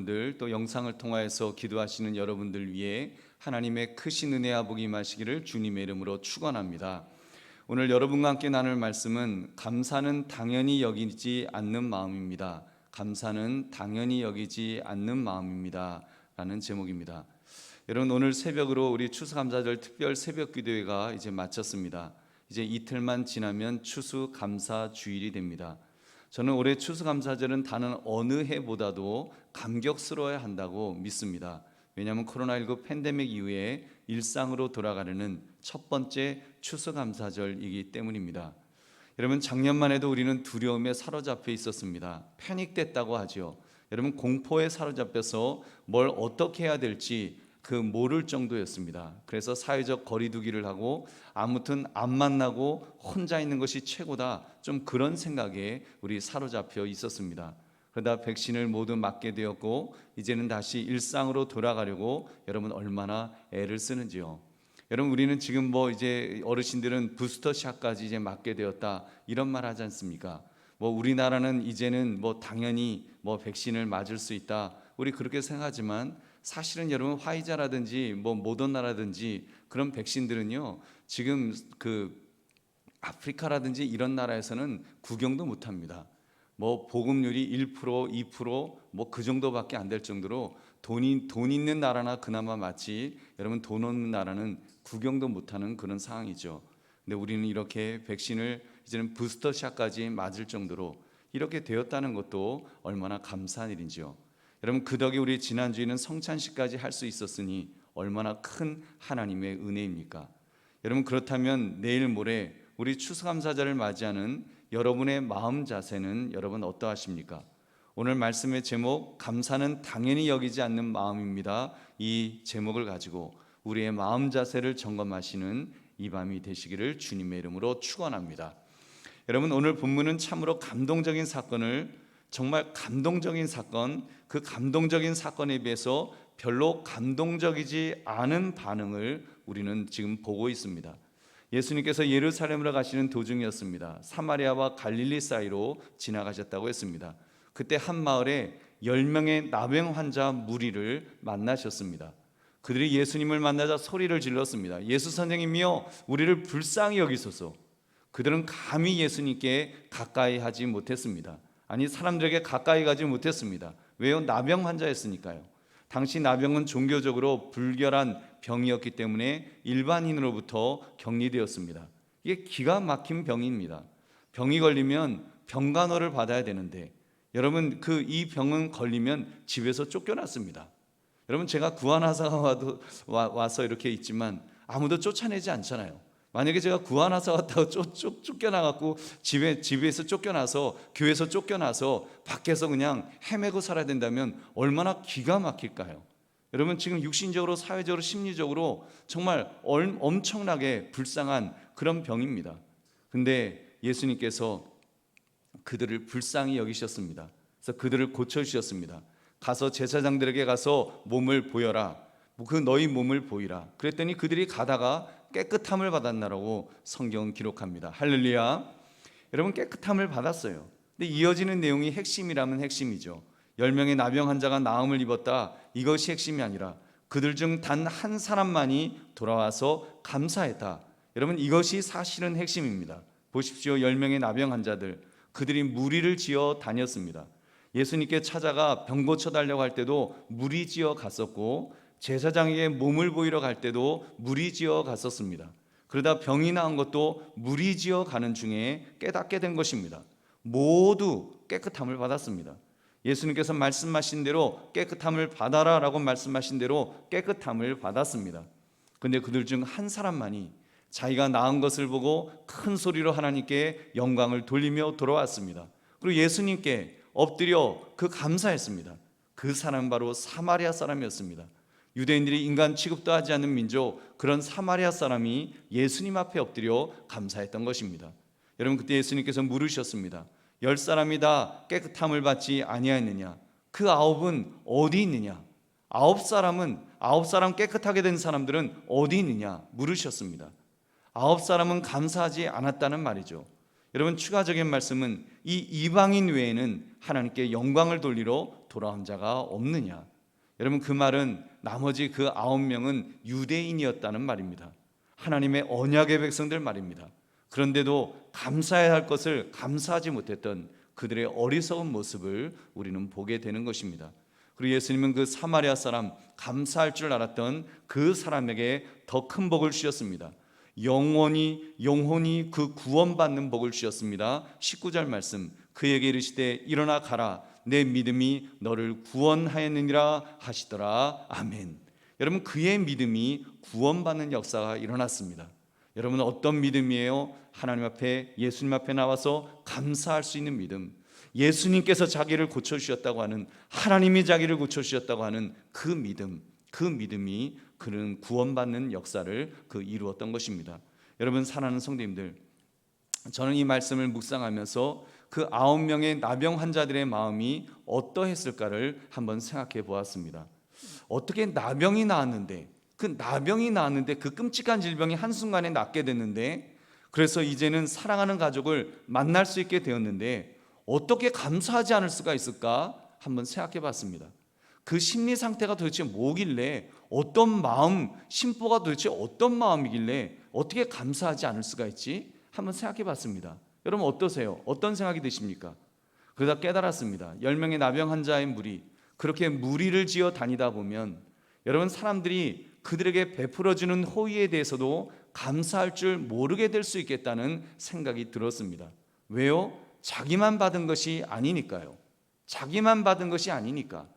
여러분들, 또 영상을 통하여서 기도하시는 여러분들 위해 하나님의 크신 은혜와 복이 임하시기를 주님의 이름으로 축원합니다. 오늘 여러분과 함께 나눌 말씀은 감사는 당연히 여기지 않는 마음입니다. 감사는 당연히 여기지 않는 마음입니다 라는 제목입니다. 여러분, 오늘 새벽으로 우리 추수감사절 특별 새벽 기도회가 이제 마쳤습니다. 이제 이틀만 지나면 추수감사 주일이 됩니다. 저는 올해 추수감사절은 다른 어느 해보다도 감격스러워야 한다고 믿습니다. 왜냐하면 코로나19 팬데믹 이후에 일상으로 돌아가려는 첫 번째 추수감사절이기 때문입니다. 여러분, 작년만 해도 우리는 두려움에 사로잡혀 있었습니다. 패닉됐다고 하죠. 여러분, 공포에 사로잡혀서 뭘 어떻게 해야 될지 모를 정도였습니다. 그래서 사회적 거리두기를 하고 아무튼 안 만나고 혼자 있는 것이 최고다, 좀 그런 생각에 우리 사로잡혀 있었습니다. 그러다 백신을 모두 맞게 되었고 이제는 다시 일상으로 돌아가려고 여러분 얼마나 애를 쓰는지요. 여러분, 우리는 지금 이제 어르신들은 부스터샷까지 이제 맞게 되었다, 이런 말 하지 않습니까? 우리나라는 이제는 당연히 백신을 맞을 수 있다, 우리 그렇게 생각하지만 사실은 여러분, 화이자라든지 모더나라든지 그런 백신들은요, 지금 아프리카라든지 이런 나라에서는 구경도 못합니다. 보급률이 1%, 2% 그 정도밖에 안 될 정도로 돈 있는 나라나 그나마 맞지, 여러분 돈 없는 나라는 구경도 못하는 그런 상황이죠. 근데 우리는 이렇게 백신을 이제는 부스터샷까지 맞을 정도로 이렇게 되었다는 것도 얼마나 감사한 일인지요. 여러분, 그 덕에 우리 지난주에는 성찬식까지 할 수 있었으니 얼마나 큰 하나님의 은혜입니까? 여러분, 그렇다면 내일 모레 우리 추수감사절을 맞이하는 여러분의 마음 자세는 여러분 어떠하십니까? 오늘 말씀의 제목, 감사는 당연히 여기지 않는 마음입니다, 이 제목을 가지고 우리의 마음 자세를 점검하시는 이 밤이 되시기를 주님의 이름으로 축원합니다. 여러분, 오늘 본문은 참으로 감동적인 사건을, 정말 감동적인 사건, 그 감동적인 사건에 비해서 별로 감동적이지 않은 반응을 우리는 지금 보고 있습니다. 예수님께서 예루살렘으로 가시는 도중이었습니다. 사마리아와 갈릴리 사이로 지나가셨다고 했습니다. 그때 한 마을에 10명의 나병 환자 무리를 만나셨습니다. 그들이 예수님을 만나자 소리를 질렀습니다. 예수 선생님이여, 우리를 불쌍히 여기소서. 그들은 감히 예수님께 가까이 하지 못했습니다. 아니, 사람들에게 가까이 가지 못했습니다. 왜요? 나병 환자였으니까요. 당시 나병은 종교적으로 불결한 병이었기 때문에 일반인으로부터 격리되었습니다. 이게 기가 막힌 병입니다. 병이 걸리면 병간호를 받아야 되는데 여러분, 이 병은 걸리면 집에서 쫓겨났습니다. 여러분, 제가 구한하사가 와서 이렇게 있지만 아무도 쫓아내지 않잖아요. 만약에 제가 구한하사 왔다고 쫓겨나갖고 집에서 쫓겨나서, 교회에서 쫓겨나서 밖에서 그냥 헤매고 살아야 된다면 얼마나 기가 막힐까요? 여러분, 지금 육신적으로, 사회적으로, 심리적으로 정말 엄청나게 불쌍한 그런 병입니다. 근데 예수님께서 그들을 불쌍히 여기셨습니다. 그래서 그들을 고쳐주셨습니다. 가서 제사장들에게 가서 몸을 보여라, 너희 몸을 보이라. 그랬더니 그들이 가다가 깨끗함을 받았나라고 성경은 기록합니다. 할렐루야. 여러분, 깨끗함을 받았어요. 근데 이어지는 내용이 핵심이라면 핵심이죠. 10명의 나병 환자가 나음을 입었다, 이것이 핵심이 아니라 그들 중 단 한 사람만이 돌아와서 감사했다. 여러분, 이것이 사실은 핵심입니다. 보십시오. 10명의 나병 환자들, 그들이 무리를 지어 다녔습니다. 예수님께 찾아가 병 고쳐달라고 할 때도 무리지어 갔었고, 제사장에게 몸을 보이러 갈 때도 무리지어 갔었습니다. 그러다 병이 나은 것도 무리지어 가는 중에 깨닫게 된 것입니다. 모두 깨끗함을 받았습니다. 예수님께서 말씀하신 대로 깨끗함을 받아라 라고 말씀하신 대로 깨끗함을 받았습니다. 그런데 그들 중 한 사람만이 자기가 나은 것을 보고 큰 소리로 하나님께 영광을 돌리며 돌아왔습니다. 그리고 예수님께 엎드려 감사했습니다. 그 사람 바로 사마리아 사람이었습니다. 유대인들이 인간 취급도 하지 않는 민족, 그런 사마리아 사람이 예수님 앞에 엎드려 감사했던 것입니다. 여러분, 그때 예수님께서 물으셨습니다. 10사람이 다 깨끗함을 받지 아니하였느냐? 그 9은 어디 있느냐? 9사람 깨끗하게 된 사람들은 어디 있느냐? 물으셨습니다. 9사람은 감사하지 않았다는 말이죠. 여러분, 추가적인 말씀은 이 이방인 외에는 하나님께 영광을 돌리러 돌아온 자가 없느냐. 여러분, 그 말은 나머지 그 9명은 유대인이었다는 말입니다. 하나님의 언약의 백성들 말입니다. 그런데도 감사해야 할 것을 감사하지 못했던 그들의 어리석은 모습을 우리는 보게 되는 것입니다. 그리고 예수님은 그 사마리아 사람, 감사할 줄 알았던 그 사람에게 더 큰 복을 주셨습니다. 영원히 그 구원받는 복을 주셨습니다. 19절 말씀, 그에게 이르시되 일어나 가라, 내 믿음이 너를 구원하였느니라 하시더라. 아멘. 여러분, 그의 믿음이 구원받는 역사가 일어났습니다. 여러분, 어떤 믿음이에요? 하나님 앞에, 예수님 앞에 나와서 감사할 수 있는 믿음. 예수님께서 자기를 고쳐주셨다고 하는, 하나님이 자기를 고쳐주셨다고 하는 그 믿음, 그 믿음이 그는 구원받는 역사를 이루었던 것입니다. 여러분, 사랑하는 성도님들, 저는 이 말씀을 묵상하면서 그 9명의 나병 환자들의 마음이 어떠했을까를 한번 생각해 보았습니다. 어떻게 나병이 나았는데, 그 끔찍한 질병이 한순간에 낫게 됐는데, 그래서 이제는 사랑하는 가족을 만날 수 있게 되었는데 어떻게 감사하지 않을 수가 있을까 한번 생각해 봤습니다. 그 심리 상태가 도대체 뭐길래, 어떤 마음, 심보가 도대체 어떤 마음이길래 어떻게 감사하지 않을 수가 있지? 한번 생각해 봤습니다. 여러분, 어떠세요? 어떤 생각이 드십니까? 그러다 깨달았습니다. 10명의 나병 환자의 무리, 그렇게 무리를 지어 다니다 보면 여러분, 사람들이 그들에게 베풀어주는 호의에 대해서도 감사할 줄 모르게 될 수 있겠다는 생각이 들었습니다. 왜요? 자기만 받은 것이 아니니까요. 자기만 받은 것이 아니니까.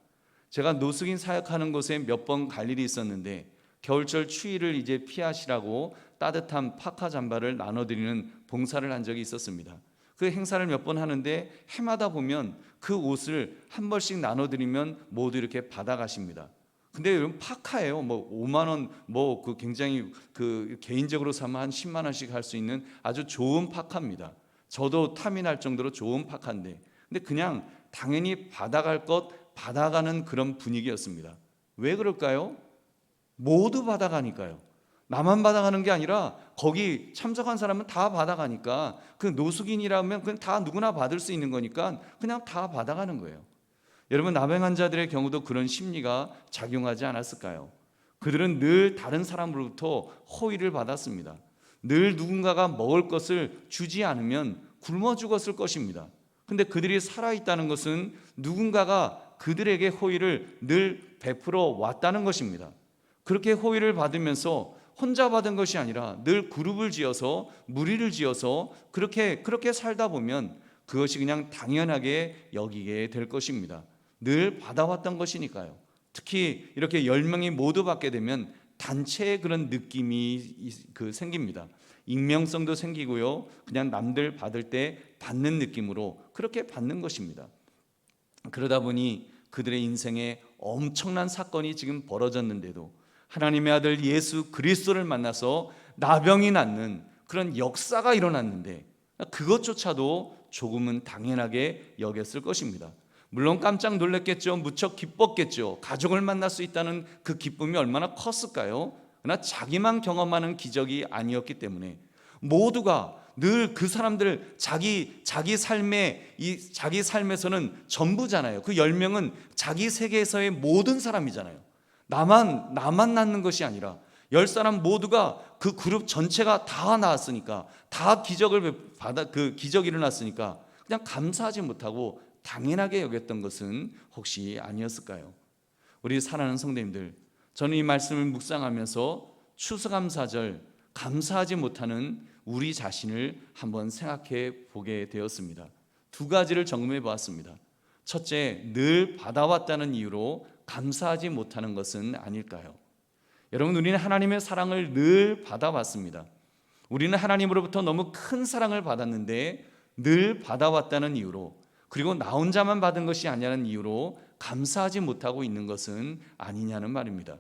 제가 노숙인 사역하는 곳에 몇 번 갈 일이 있었는데, 겨울철 추위를 이제 피하시라고 따뜻한 파카 잠바를 나눠드리는 봉사를 한 적이 있었습니다. 그 행사를 몇 번 하는데 해마다 보면 그 옷을 한 벌씩 나눠드리면 모두 이렇게 받아가십니다. 근데 여러분, 파카예요. 5만 원, 굉장히 개인적으로 사면 한 10만 원씩 할 수 있는 아주 좋은 파카입니다. 저도 탐이 날 정도로 좋은 파카인데, 근데 그냥 당연히 받아갈 것 받아가는 그런 분위기였습니다. 왜 그럴까요? 모두 받아가니까요. 나만 받아가는 게 아니라 거기 참석한 사람은 다 받아가니까, 그 노숙인이라면 그냥 다 누구나 받을 수 있는 거니까 그냥 다 받아가는 거예요. 여러분, 나병 환자들의 경우도 그런 심리가 작용하지 않았을까요? 그들은 늘 다른 사람으로부터 호의를 받았습니다. 늘 누군가가 먹을 것을 주지 않으면 굶어 죽었을 것입니다. 근데 그들이 살아있다는 것은 누군가가 그들에게 호의를 늘 베풀어 왔다는 것입니다. 그렇게 호의를 받으면서 혼자 받은 것이 아니라 늘 그룹을 지어서, 무리를 지어서 그렇게 살다 보면 그것이 그냥 당연하게 여기게 될 것입니다. 늘 받아왔던 것이니까요. 특히 이렇게 10명이 모두 받게 되면 단체의 그런 느낌이 생깁니다. 익명성도 생기고요. 그냥 남들 받을 때 받는 느낌으로 그렇게 받는 것입니다. 그러다 보니 그들의 인생에 엄청난 사건이 지금 벌어졌는데도 하나님의 아들 예수 그리스도를 만나서 나병이 낫는 그런 역사가 일어났는데, 그것조차도 조금은 당연하게 여겼을 것입니다. 물론 깜짝 놀랐겠죠. 무척 기뻤겠죠. 가족을 만날 수 있다는 그 기쁨이 얼마나 컸을까요? 그러나 자기만 경험하는 기적이 아니었기 때문에 모두가 늘 그 사람들 자기 삶에서는 전부잖아요. 그 10명은 자기 세계에서의 모든 사람이잖아요. 나만 낳는 것이 아니라 10사람 모두가 그 그룹 전체가 다 나았으니까, 다 기적이 일어났으니까 그냥 감사하지 못하고 당연하게 여겼던 것은 혹시 아니었을까요? 우리 사랑하는 성도님들, 저는 이 말씀을 묵상하면서 추수감사절 감사하지 못하는 우리 자신을 한번 생각해 보게 되었습니다. 2가지를 점검해 보았습니다. 첫째, 늘 받아왔다는 이유로 감사하지 못하는 것은 아닐까요? 여러분, 우리는 하나님의 사랑을 늘 받아왔습니다. 우리는 하나님으로부터 너무 큰 사랑을 받았는데 늘 받아왔다는 이유로, 그리고 나 혼자만 받은 것이 아니라는 이유로 감사하지 못하고 있는 것은 아니냐는 말입니다.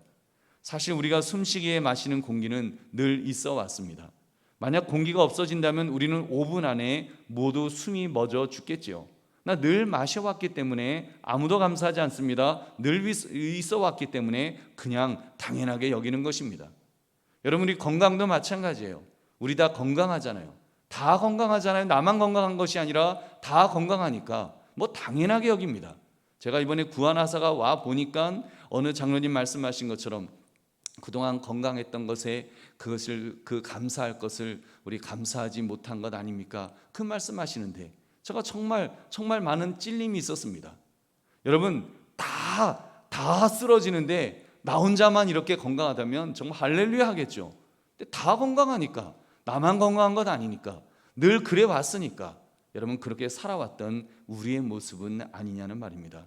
사실 우리가 숨쉬기에 마시는 공기는 늘 있어 왔습니다. 만약 공기가 없어진다면 우리는 5분 안에 모두 숨이 멎어 죽겠지요. 나 늘 마셔왔기 때문에 아무도 감사하지 않습니다. 늘 있어 왔기 때문에 그냥 당연하게 여기는 것입니다. 여러분, 우리 건강도 마찬가지예요. 우리 다 건강하잖아요. 다 건강하잖아요. 나만 건강한 것이 아니라 다 건강하니까 뭐 당연하게 여깁니다. 제가 이번에 구한하사가 와 보니까 어느 장로님 말씀하신 것처럼 그동안 건강했던 것에 그 감사할 것을 우리 감사하지 못한 것 아닙니까? 그 말씀하시는데 제가 정말 많은 찔림이 있었습니다. 여러분 다 쓰러지는데 나 혼자만 이렇게 건강하다면 정말 할렐루야 하겠죠. 근데 다 건강하니까 나만 건강한 것 아니니까 늘 그래 왔으니까 여러분 그렇게 살아왔던 우리의 모습은 아니냐는 말입니다.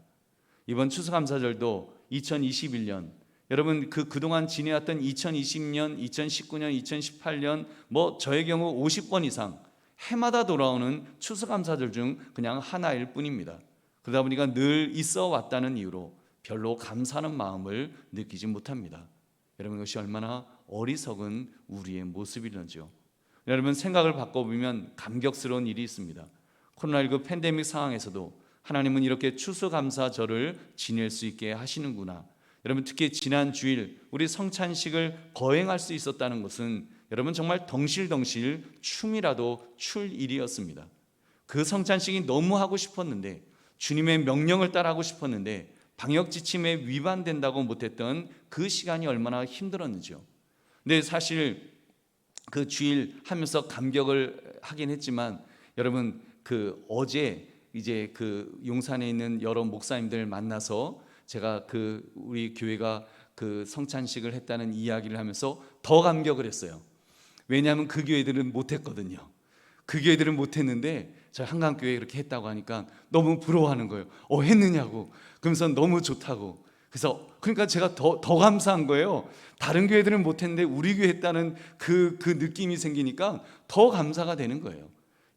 이번 추수감사절도 2021년 여러분 그동안 지내왔던 2020년, 2019년, 2018년 뭐 저의 경우 50번 이상 해마다 돌아오는 추수감사절 중 그냥 하나일 뿐입니다. 그러다 보니까 늘 있어 왔다는 이유로 별로 감사하는 마음을 느끼지 못합니다. 여러분 이것이 얼마나 어리석은 우리의 모습이런지요. 여러분 생각을 바꿔보면 감격스러운 일이 있습니다. 코로나19 팬데믹 상황에서도 하나님은 이렇게 추수감사절을 지낼 수 있게 하시는구나. 여러분 특히 지난 주일 우리 성찬식을 거행할 수 있었다는 것은 여러분 정말 덩실덩실 춤이라도 출 일이었습니다. 그 성찬식이 너무 하고 싶었는데 주님의 명령을 따라하고 싶었는데 방역 지침에 위반된다고 못했던 그 시간이 얼마나 힘들었는지요. 근데 사실 그 주일 하면서 감격을 하긴 했지만 여러분 어제 이제 용산에 있는 여러 목사님들 만나서 제가 우리 교회가 성찬식을 했다는 이야기를 하면서 더 감격을 했어요. 왜냐하면 그 교회들은 못했거든요. 그 교회들은 못했는데 저희 한강교회 이렇게 했다고 하니까 너무 부러워하는 거예요. 했느냐고. 그러면서 너무 좋다고. 그래서 그러니까 제가 더 감사한 거예요. 다른 교회들은 못했는데 우리 교회 했다는 그 느낌이 생기니까 더 감사가 되는 거예요.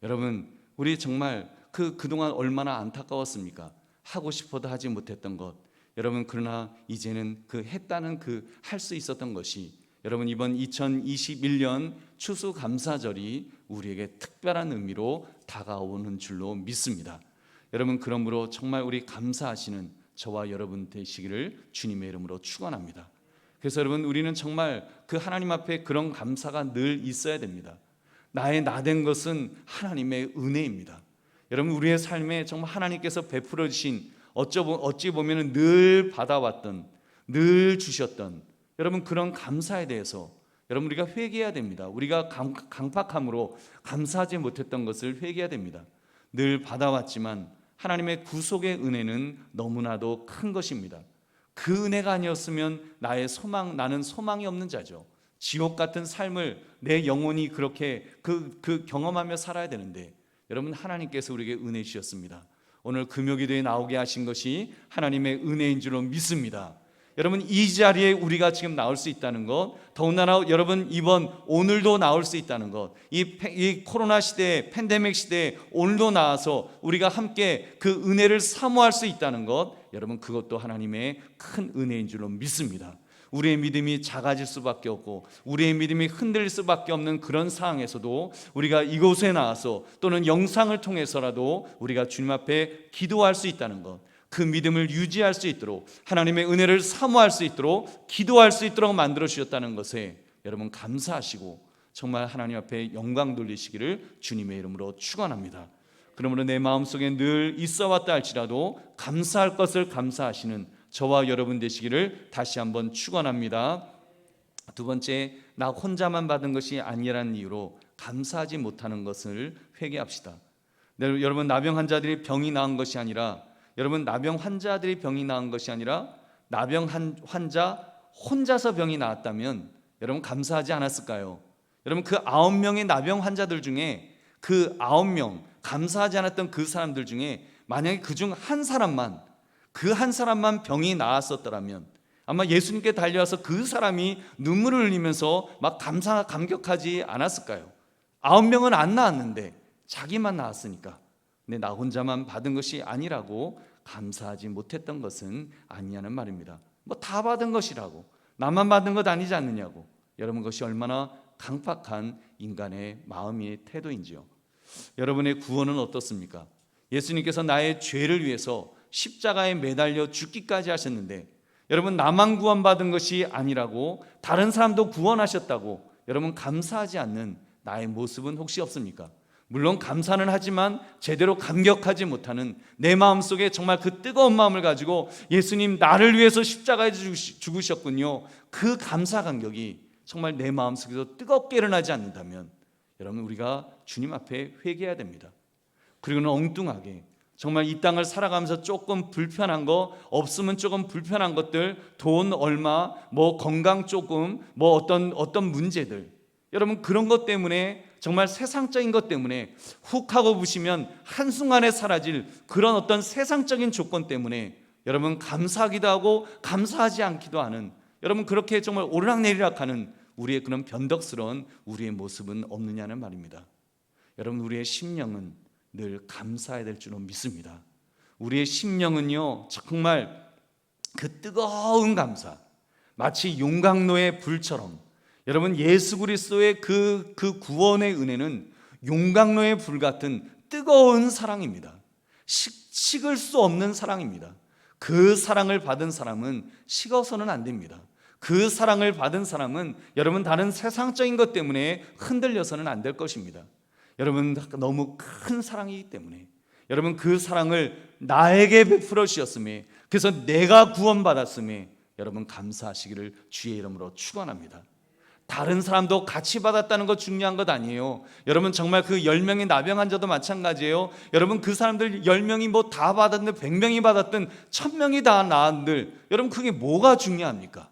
여러분 우리 정말 그동안 얼마나 안타까웠습니까? 하고 싶어도 하지 못했던 것. 여러분 그러나 이제는 했다는 할 수 있었던 것이 여러분 이번 2021년 추수감사절이 우리에게 특별한 의미로 다가오는 줄로 믿습니다. 여러분 그러므로 정말 우리 감사하시는 저와 여러분 되시기를 주님의 이름으로 축원합니다. 그래서 여러분 우리는 정말 하나님 앞에 그런 감사가 늘 있어야 됩니다. 나의 나된 것은 하나님의 은혜입니다. 여러분 우리의 삶에 정말 하나님께서 베풀어 주신 어찌 보면 늘 받아왔던 늘 주셨던 여러분 그런 감사에 대해서 여러분 우리가 회개해야 됩니다. 우리가 강팍함으로 감사하지 못했던 것을 회개해야 됩니다. 늘 받아왔지만 하나님의 구속의 은혜는 너무나도 큰 것입니다. 그 은혜가 아니었으면 나는 소망이 없는 자죠. 지옥 같은 삶을 내 영혼이 그렇게 경험하며 살아야 되는데 여러분 하나님께서 우리에게 은혜 주셨습니다. 오늘 금요기도에 나오게 하신 것이 하나님의 은혜인 줄로 믿습니다. 여러분 이 자리에 우리가 지금 나올 수 있다는 것, 더군다나 여러분 오늘도 나올 수 있다는 것, 이 코로나 시대에 팬데믹 시대에 오늘도 나와서 우리가 함께 그 은혜를 사모할 수 있다는 것, 여러분 그것도 하나님의 큰 은혜인 줄로 믿습니다. 우리의 믿음이 작아질 수밖에 없고 우리의 믿음이 흔들릴 수밖에 없는 그런 상황에서도 우리가 이곳에 나와서 또는 영상을 통해서라도 우리가 주님 앞에 기도할 수 있다는 것, 그 믿음을 유지할 수 있도록 하나님의 은혜를 사모할 수 있도록 기도할 수 있도록 만들어 주셨다는 것에 여러분 감사하시고 정말 하나님 앞에 영광 돌리시기를 주님의 이름으로 축원합니다. 그러므로 내 마음속에 늘 있어왔다 할지라도 감사할 것을 감사하시는 저와 여러분 되시기를 다시 한번 축원합니다. 두 번째, 나 혼자만 받은 것이 아니라는 이유로 감사하지 못하는 것을 회개합시다. 여러분 나병 환자들이 병이 나은 것이 아니라 나병 환자 혼자서 병이 나았다면 여러분 감사하지 않았을까요? 여러분 그 9명의 나병 환자들 중에 그 9명 감사하지 않았던 그 사람들 중에 만약에 그중 한 사람만 병이 나았었더라면 아마 예수님께 달려와서 그 사람이 눈물을 흘리면서 막 감격하지 않았을까요? 9명은 안 나았는데 자기만 나았으니까. 근데 나 혼자만 받은 것이 아니라고 감사하지 못했던 것은 아니냐는 말입니다. 다 받은 것이라고, 나만 받은 것 아니지 않느냐고. 여러분 그것이 얼마나 강팍한 인간의 마음의 태도인지요. 여러분의 구원은 어떻습니까? 예수님께서 나의 죄를 위해서 십자가에 매달려 죽기까지 하셨는데 여러분 나만 구원받은 것이 아니라고 다른 사람도 구원하셨다고 여러분 감사하지 않는 나의 모습은 혹시 없습니까? 물론 감사는 하지만 제대로 감격하지 못하는 내 마음속에 정말 그 뜨거운 마음을 가지고 예수님 나를 위해서 십자가에 죽으셨군요. 그 감사 감격이 정말 내 마음속에서 뜨겁게 일어나지 않는다면 여러분 우리가 주님 앞에 회개해야 됩니다. 그리고는 엉뚱하게 정말 이 땅을 살아가면서 조금 불편한 거, 없으면 조금 불편한 것들, 돈 얼마, 뭐 건강 조금, 뭐 어떤 문제들, 여러분 그런 것 때문에 정말 세상적인 것 때문에 훅 하고 부시면 한순간에 사라질 그런 어떤 세상적인 조건 때문에 여러분 감사하기도 하고 감사하지 않기도 하는, 여러분 그렇게 정말 오르락내리락하는 우리의 그런 변덕스러운 우리의 모습은 없느냐는 말입니다. 여러분 우리의 심령은 늘 감사해야 될 줄로 믿습니다. 우리의 심령은요 정말 그 뜨거운 감사, 마치 용광로의 불처럼, 여러분 예수 그리스도의 그 구원의 은혜는 용광로의 불 같은 뜨거운 사랑입니다. 식을 수 없는 사랑입니다. 그 사랑을 받은 사람은 식어서는 안 됩니다. 그 사랑을 받은 사람은 여러분 다른 세상적인 것 때문에 흔들려서는 안 될 것입니다. 여러분 너무 큰 사랑이기 때문에 여러분 그 사랑을 나에게 베풀어 주셨음에, 그래서 내가 구원받았음에 여러분 감사하시기를 주의 이름으로 축원합니다. 다른 사람도 같이 받았다는 것 중요한 것 아니에요. 여러분 정말 그 10명의 나병 환자도 마찬가지예요. 여러분 그 사람들 10명이 뭐 다 받았든 100명이 받았든 1000명이 다 나았들 여러분 그게 뭐가 중요합니까?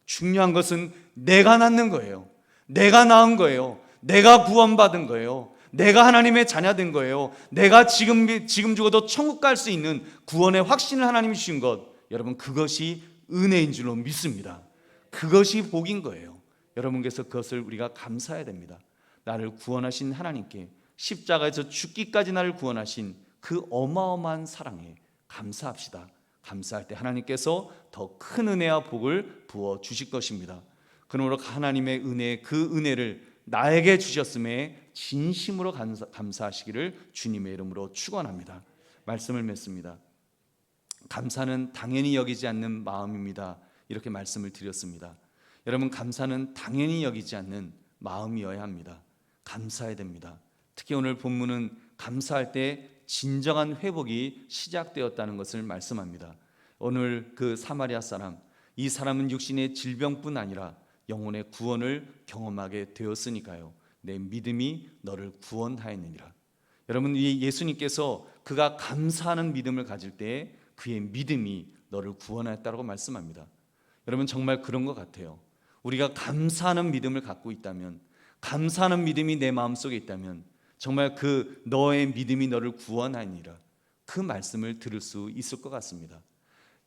중요한 것은 내가 낫는 거예요. 내가 나은 거예요. 내가 구원받은 거예요. 내가 하나님의 자녀된 거예요. 내가 지금 죽어도 천국 갈 수 있는 구원의 확신을 하나님이 주신 것, 여러분 그것이 은혜인 줄로 믿습니다. 그것이 복인 거예요. 여러분께서 그것을 우리가 감사해야 됩니다. 나를 구원하신 하나님께, 십자가에서 죽기까지 나를 구원하신 그 어마어마한 사랑에 감사합시다. 감사할 때 하나님께서 더 큰 은혜와 복을 부어 주실 것입니다. 그러므로 하나님의 은혜, 그 은혜를 나에게 주셨음에 진심으로 감사하시기를 주님의 이름으로 축원합니다. 말씀을 맺습니다. 감사는 당연히 여기지 않는 마음입니다. 이렇게 말씀을 드렸습니다. 여러분 감사는 당연히 여기지 않는 마음이어야 합니다. 감사해야 됩니다. 특히 오늘 본문은 감사할 때 진정한 회복이 시작되었다는 것을 말씀합니다. 오늘 그 사마리아 사람, 이 사람은 육신의 질병뿐 아니라 영혼의 구원을 경험하게 되었으니까요. 내 믿음이 너를 구원하였느니라. 여러분 예수님께서 그가 감사하는 믿음을 가질 때 그의 믿음이 너를 구원하였다고 말씀합니다. 여러분 정말 그런 것 같아요. 우리가 감사하는 믿음을 갖고 있다면, 감사하는 믿음이 내 마음속에 있다면 정말 그 너의 믿음이 너를 구원하니라, 그 말씀을 들을 수 있을 것 같습니다.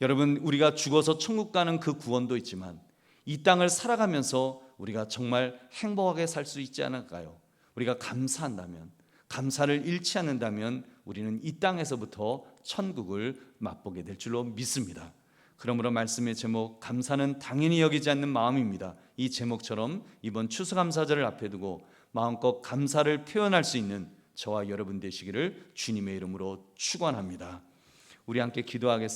여러분 우리가 죽어서 천국 가는 그 구원도 있지만 이 땅을 살아가면서 우리가 정말 행복하게 살 수 있지 않을까요? 우리가 감사한다면, 감사를 잃지 않는다면 우리는 이 땅에서부터 천국을 맛보게 될 줄로 믿습니다. 그러므로 말씀의 제목, 감사는 당연히 여기지 않는 마음입니다. 이 제목처럼 이번 추수감사절을 앞에 두고 마음껏 감사를 표현할 수 있는 저와 여러분 되시기를 주님의 이름으로 축원합니다. 우리 함께 기도하겠습니다.